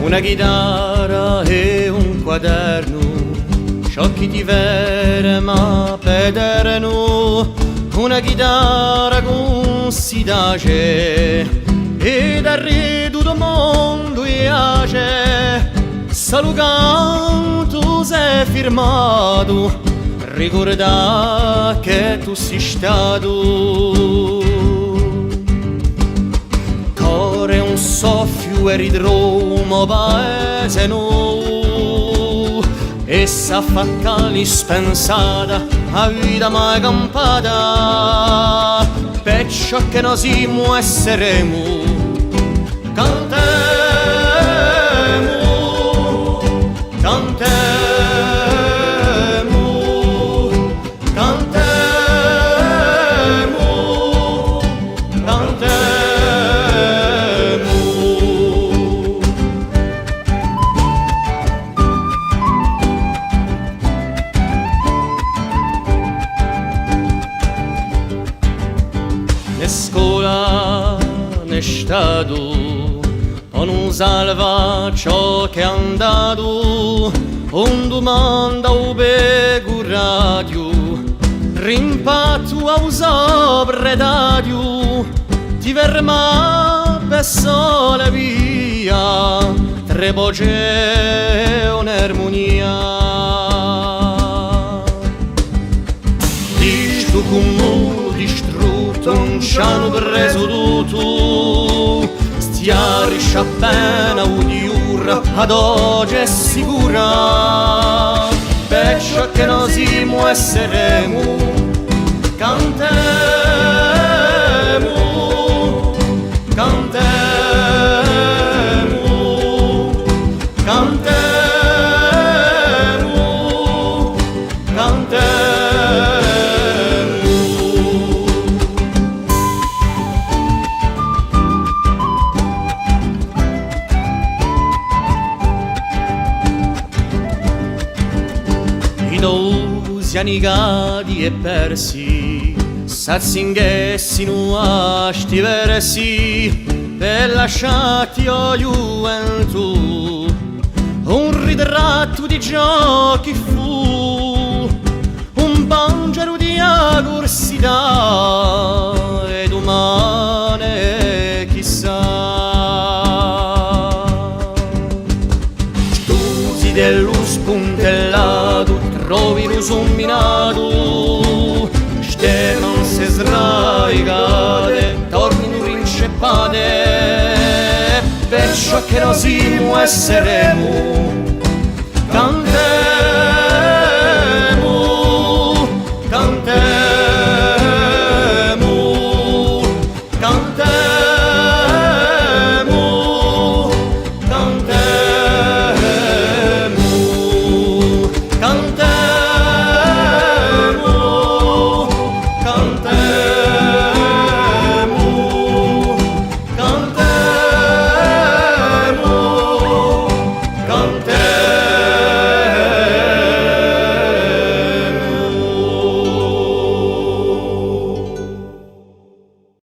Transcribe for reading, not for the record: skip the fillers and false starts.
una chitarra e un quaderno, ciò che ti verma pederno, una chitarra con si tace e dal re tutto mondo piace. Salu canto sei firmato, ricorda che tu sei stato. Core un soffio e ridromo paese no, e sa fa cali spensata a vita mai campata, perciò che noi siamo e saremo, cantemo, cantemo, cantemo, cantemo. Ne scuola, ne stato, non salva ciò che è andato, un domanda o beco radio, rimpatto a usare radio, ti verrà per sola via, tre voci e un'armonia. Di sto comune distrutto non ci hanno preso tutto, stiarisce appena di urra ad oggi è sicura, perciò che noi siamo e saremo, cantemo, cantemo, cantemo, cantemo. I dosi annegati e persi s'azzinghessino a sti versi per lasciarti a gioventù un ritratto di ciò che fu, un pangero di agorsità ed umane chissà. Stusi dello spuntellato trovi lo somminato, ste non si sraigate, tornino rinceppate, perciò che noi siamo e saremo,